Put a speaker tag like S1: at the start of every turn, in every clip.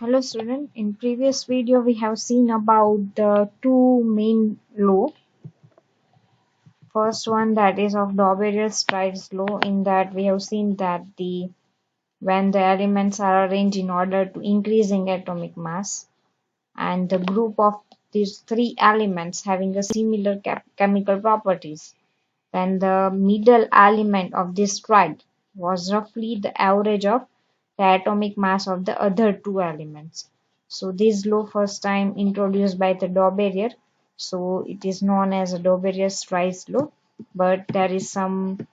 S1: Hello student, in previous video we have seen about the two main law. First one, that is of Dauberire-Stride's law. In that we have seen that when the elements are arranged in order to increasing atomic mass, and the group of these three elements having a similar chemical properties, then the middle element of this stride was roughly the average of the atomic mass of the other two elements. So this law first time introduced by the Dauberire, so it is known as a Dauberire-Stride's law, but there is some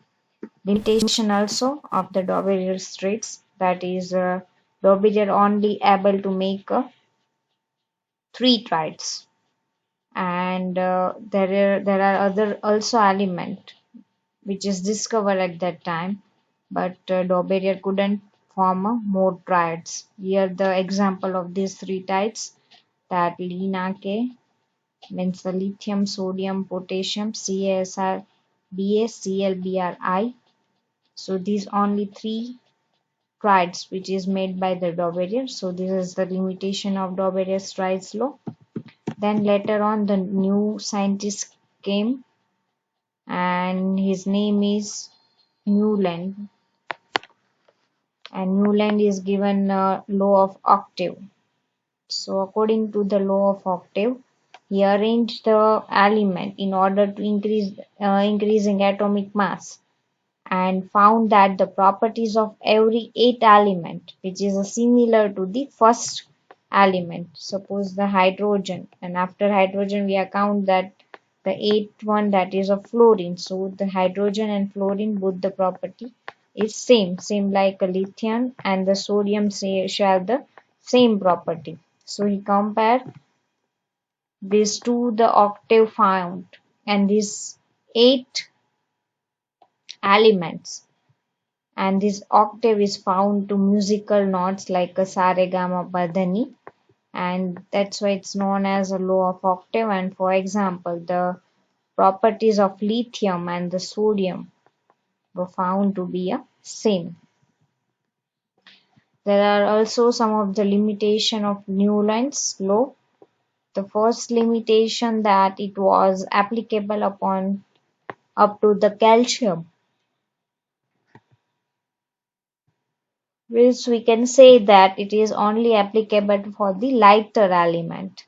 S1: limitation also of the Dauberire-Strides, that is Dauberire only able to make three trides, and there are other also element which is discovered at that time, but Dauberire couldn't form more triads. Here the example of these three types, that LiNaK means the lithium, sodium, potassium, CaSr, BaClBrI. So these only three triads which is made by the Dauberire. So this is the limitation of Dauberire-Stride's law. Then later on the new scientist came, and his name is Newland, and Newland is given a law of octave. So according to the law of octave, he arranged the element in order to increasing atomic mass, and found that the properties of every eighth element which is similar to the first element. Suppose the hydrogen, and after hydrogen we account that the eighth one, that is of fluorine. So the hydrogen and fluorine, both the property is same like a lithium, and the sodium share the same property. So he compared these to the octave found, and these eight elements, and this octave is found to musical notes like a sa re ga ma pa dha ni, and that's why it's known as a law of octave. And for example, the properties of lithium and the sodium were found to be a same. There are also some of the limitation of Newland's law. The first limitation, that it was applicable upon up to the calcium, which we can say that it is only applicable for the lighter element,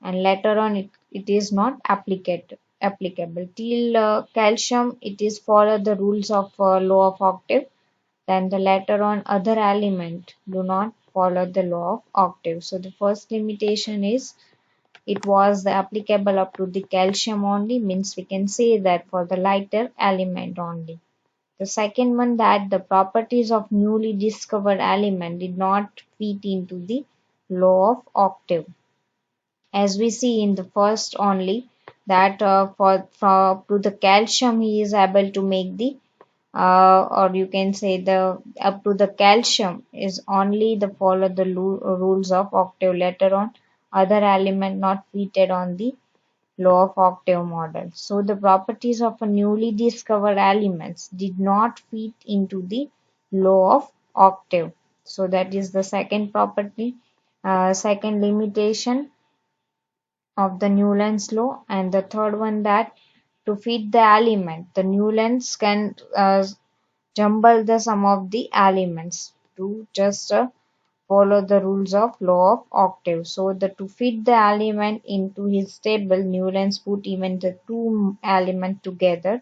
S1: and later on it is not applicable till calcium. It is follow the rules of law of octave. Then the later on other element do not follow the law of octave. So the first limitation is it was applicable up to the calcium only, means we can say that for the lighter element only. The second one, that the properties of newly discovered element did not fit into the law of octave. As we see in the first only, that for up to the calcium he is able to make the or you can say the up to the calcium is only the follow the rules of octave. Later on other element not fitted on the law of octave model. So the properties of a newly discovered elements did not fit into the law of octave. So that is the second property, second limitation of the Newland's law. And the third one, that to fit the element, the Newlands can jumble the sum of the elements to just follow the rules of law of octave. So the to fit the element into his table, Newlands put even the two element together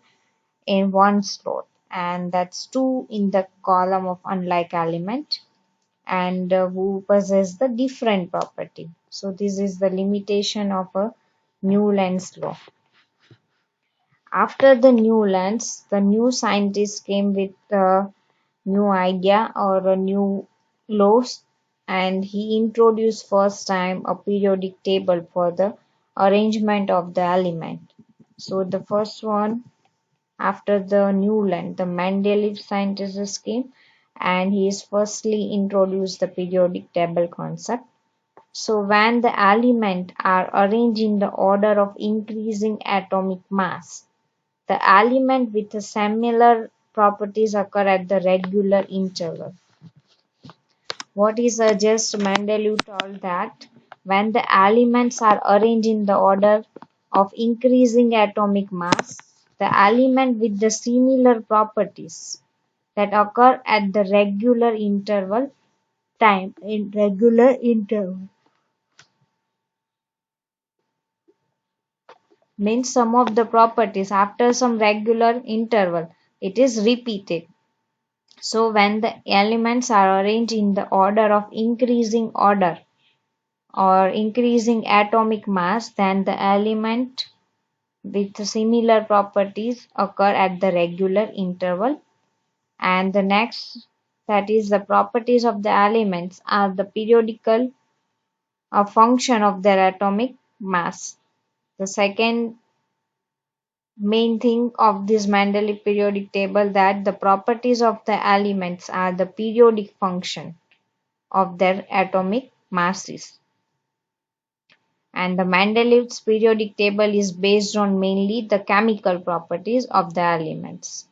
S1: in one slot, and that's two in the column of unlike element, and who possess the different property. So this is the limitation of a Newland's law. After the Newlands, the new scientists came with a new idea or a new laws, and he introduced first time a periodic table for the arrangement of the element. So the first one, after the Newland, the Mendeleev scientist came, and he is firstly introduced the periodic table concept. So when the elements are arranged in the order of increasing atomic mass, the element with the similar properties occur at the regular interval. What he suggests, Mendeleev told that when the elements are arranged in the order of increasing atomic mass, the element with the similar properties that occur at the regular interval time in regular interval means some of the properties after some regular interval it is repeated. So when the elements are arranged in the order of increasing order or increasing atomic mass, then the element with similar properties occur at the regular interval. And the next, that is the properties of the elements are the periodical function of their atomic mass. The second main thing of this Mendeleev periodic table that the properties of the elements are the periodic function of their atomic masses. And the Mendeleev's periodic table is based on mainly the chemical properties of the elements.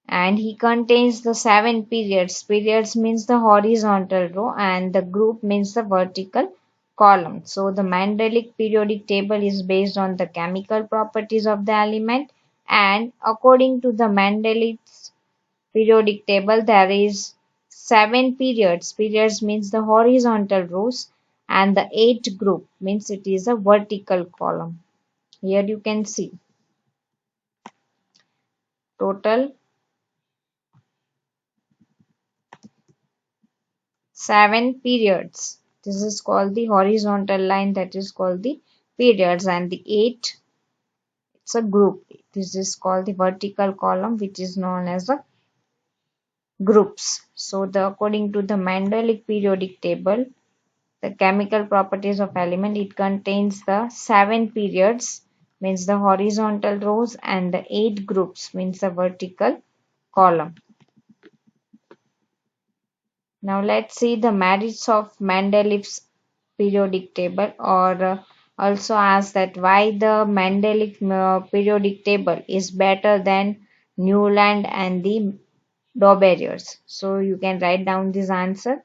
S1: And he contains the 7 periods. Periods means the horizontal row and the group means the vertical column. So the Mendeleev periodic table is based on the chemical properties of the element, and according to the Mendeleev's periodic table there is 7 periods. Periods means the horizontal rows and the 8 group means it is a vertical column. Here you can see total 7 periods. This is called the horizontal line, that is called the periods, and the 8 it's a group. This is called the vertical column which is known as the groups. So the according to the Mendeleev periodic table, the chemical properties of element it contains the 7 periods means the horizontal rows and the 8 groups means the vertical column. Now let's see the merits of Mendeleev's periodic table, or also ask that why the Mendeleev periodic table is better than Newland and the Dauberier's. So you can write down this answer.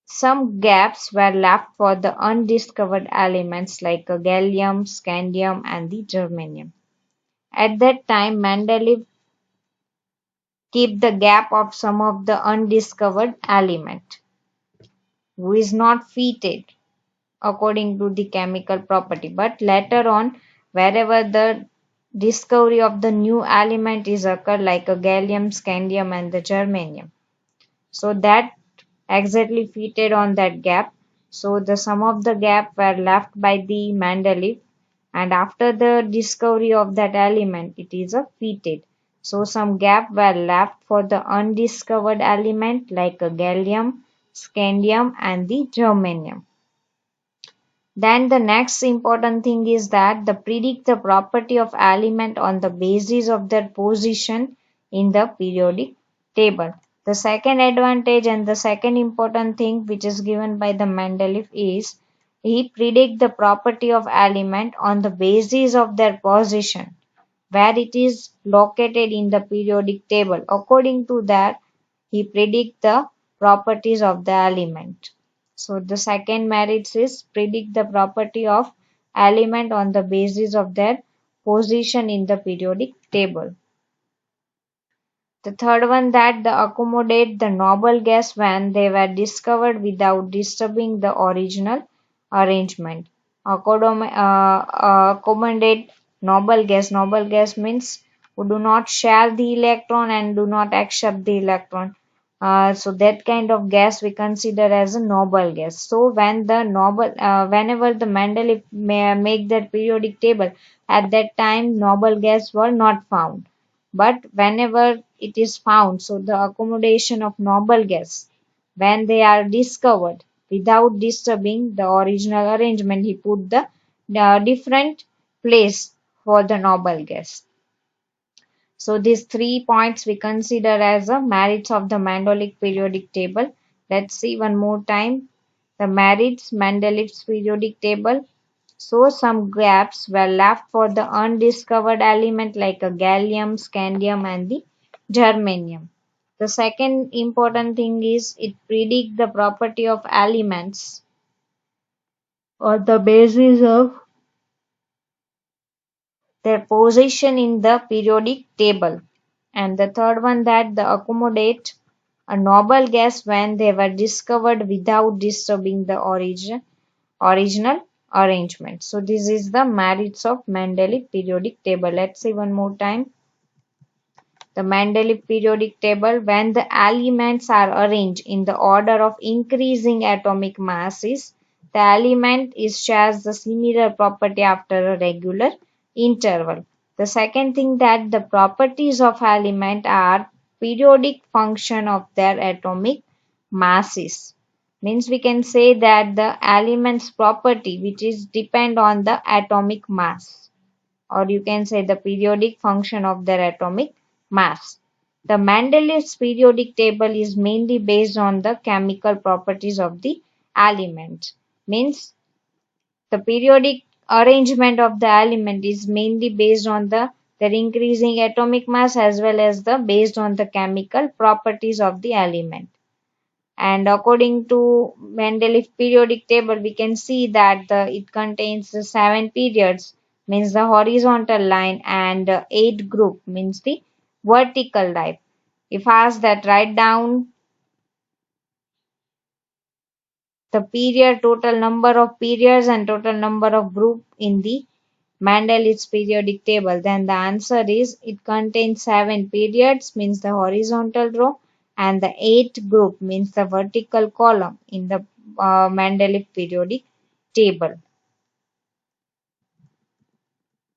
S1: Some gaps were left for the undiscovered elements like gallium, scandium, and the germanium. At that time, Mendeleev kept the gap of some of the undiscovered element who is not fitted according to the chemical property. But later on, wherever the discovery of the new element is occurred like a gallium, scandium, and the germanium. So that exactly fitted on that gap. So the some of the gap were left by the Mendeleev, and after the discovery of that element, it is a fitted. So some gap were left for the undiscovered element like a gallium, scandium, and the germanium. Then the next important thing is that the predict the property of element on the basis of their position in the periodic table. The second advantage and the second important thing which is given by the Mendeleev is he predict the property of element on the basis of their position where it is located in the periodic table. According to that, he predict the properties of the element. So the second merit is predict the property of element on the basis of their position in the periodic table. The third one that the accommodate the noble gas when they were discovered without disturbing the original arrangement. Accommodate noble gas. Noble gas means who do not share the electron and do not accept the electron. So that kind of gas we consider as a noble gas. So when the noble, whenever the Mendeleev make that periodic table, at that time noble gas were not found. But whenever it is found, so the accommodation of noble gas, when they are discovered without disturbing the original arrangement, he put the different place for the noble gas. So these 3 points we consider as the merits of the Mendeleev periodic table. Let's see one more time. The merits Mendeleev's periodic table. So some gaps were left for the undiscovered element like a gallium, scandium, and the germanium. The second important thing is it predict the property of elements on the basis of their position in the periodic table. And the third one that the accommodate a noble gas when they were discovered without disturbing the original arrangement. So this is the merits of Mendeleev periodic table. Let's see one more time. The Mendeleev periodic table, when the elements are arranged in the order of increasing atomic masses, the element is shares the similar property after a regular interval. The second thing that the properties of element are periodic function of their atomic masses. Means we can say that the element's property which is depend on the atomic mass, or you can say the periodic function of their atomic mass. The Mendeleev's periodic table is mainly based on the chemical properties of the element. Means the periodic arrangement of the element is mainly based on their increasing atomic mass as well as the based on the chemical properties of the element. And according to Mendeleev periodic table, we can see that it contains the 7 periods, means the horizontal line, and 8 group, means the vertical line. If asked that write down the period, total number of periods and total number of group in the Mendeleev's periodic table, then the answer is it contains 7 periods, means the horizontal row, and the 8 group, means the vertical column in the Mendeleev periodic table.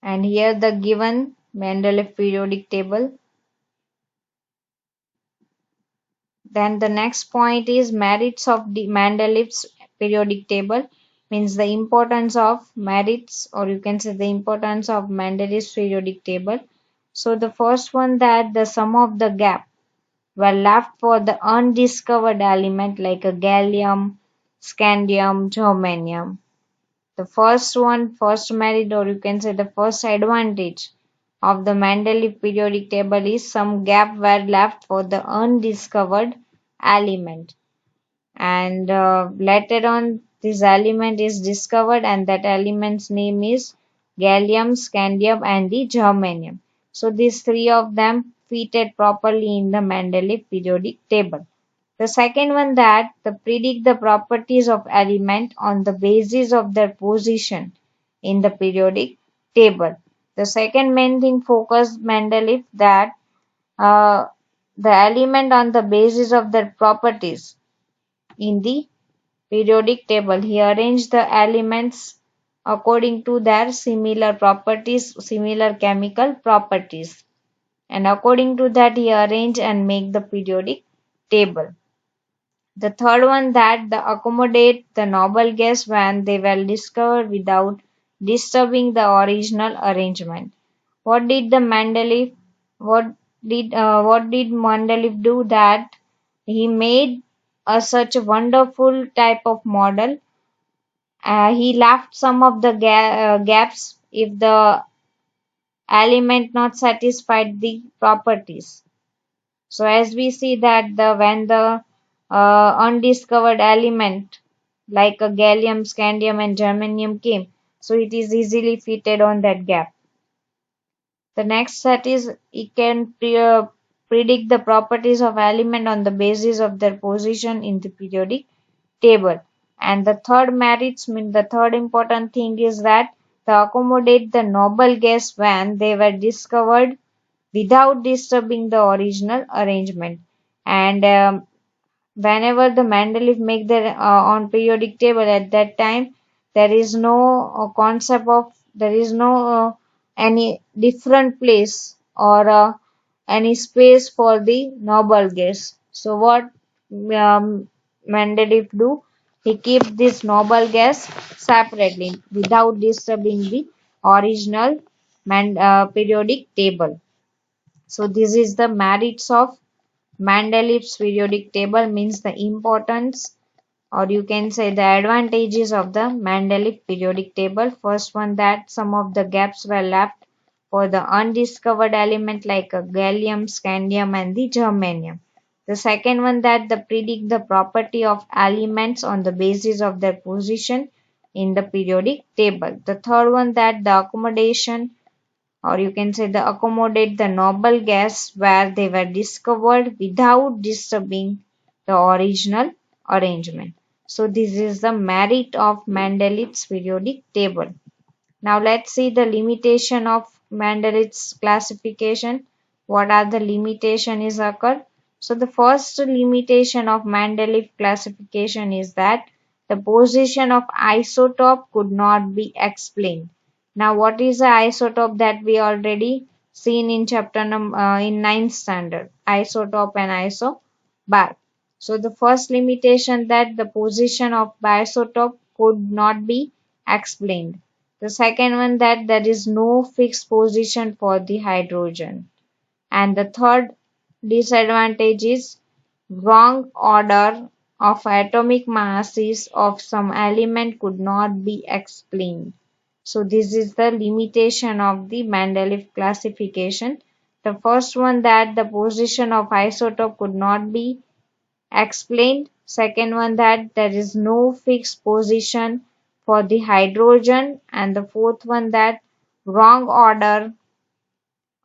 S1: And here the given Mendeleev periodic table. Then the next point is merits of the Mendeleev's periodic table, means the importance of merits, or you can say the importance of Mendeleev's periodic table. So the first one that the sum of the gap were left for the undiscovered element like a gallium, scandium, germanium. The first merit, or you can say the first advantage of the Mendeleev periodic table is some gap were left for the undiscovered element. And later on, this element is discovered, and that element's name is gallium, scandium, and the germanium. So these three of them fitted properly in the Mendeleev periodic table. The second one that the predict the properties of element on the basis of their position in the periodic table. The second main thing focused Mendeleev that uh, the element on the basis of their properties in the periodic table. He arranged the elements according to their similar properties, similar chemical properties. And according to that, he arranged and make the periodic table. The third one that the accommodate the noble gas when they were discovered without disturbing the original arrangement. What did the Mendeleev what did Mendeleev do that he made such a wonderful type of model. He left some of the gaps if the element not satisfied the properties. So as we see that when the undiscovered element like a gallium, scandium, and germanium came, so it is easily fitted on that gap. The next set is it can predict the properties of element on the basis of their position in the periodic table. And the third merits mean the third important thing is that they accommodate the noble gas when they were discovered without disturbing the original arrangement. And whenever the Mendeleev make the on periodic table at that time, there is no concept of there is no any different place or any space for the noble gas. So what Mendeleev do? He keep this noble gas separately without disturbing the original periodic table. So this is the merits of Mendeleev's periodic table, means the importance, or you can say the advantages of the Mendeleev periodic table. First one that some of the gaps were left for the undiscovered element like a gallium, scandium, and the germanium. The second one that the predict the property of elements on the basis of their position in the periodic table. The third one that the accommodation, or you can say the accommodate the noble gas where they were discovered without disturbing the original arrangement. So this is the merit of Mendeleev's periodic table. Now let's see the limitation of Mendeleev's classification. What are the limitation is occurred? So the first limitation of Mendeleev classification is that the position of isotope could not be explained. Now what is the isotope that we already seen in chapter in ninth standard? Isotope and isobar. So the first limitation that the position of isotope could not be explained. The second one that there is no fixed position for the hydrogen. And the third disadvantage is wrong order of atomic masses of some element could not be explained. So this is the limitation of the Mendeleev classification. The first one that the position of isotope could not be explained. Second one that there is no fixed position for the hydrogen, and the fourth one that wrong order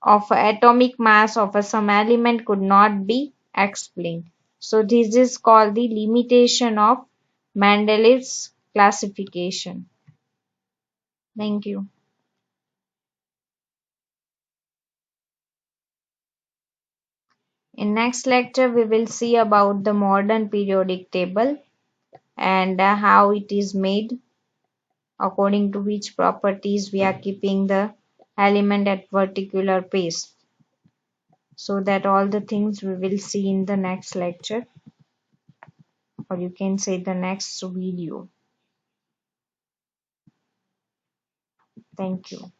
S1: of atomic mass of some element could not be explained. So this is called the limitation of Mendeleev's classification. Thank you. In next lecture we will see about the modern periodic table and how it is made, according to which properties we are keeping the element at particular pace. So that all the things we will see in the next lecture, or you can say the next video. Thank you.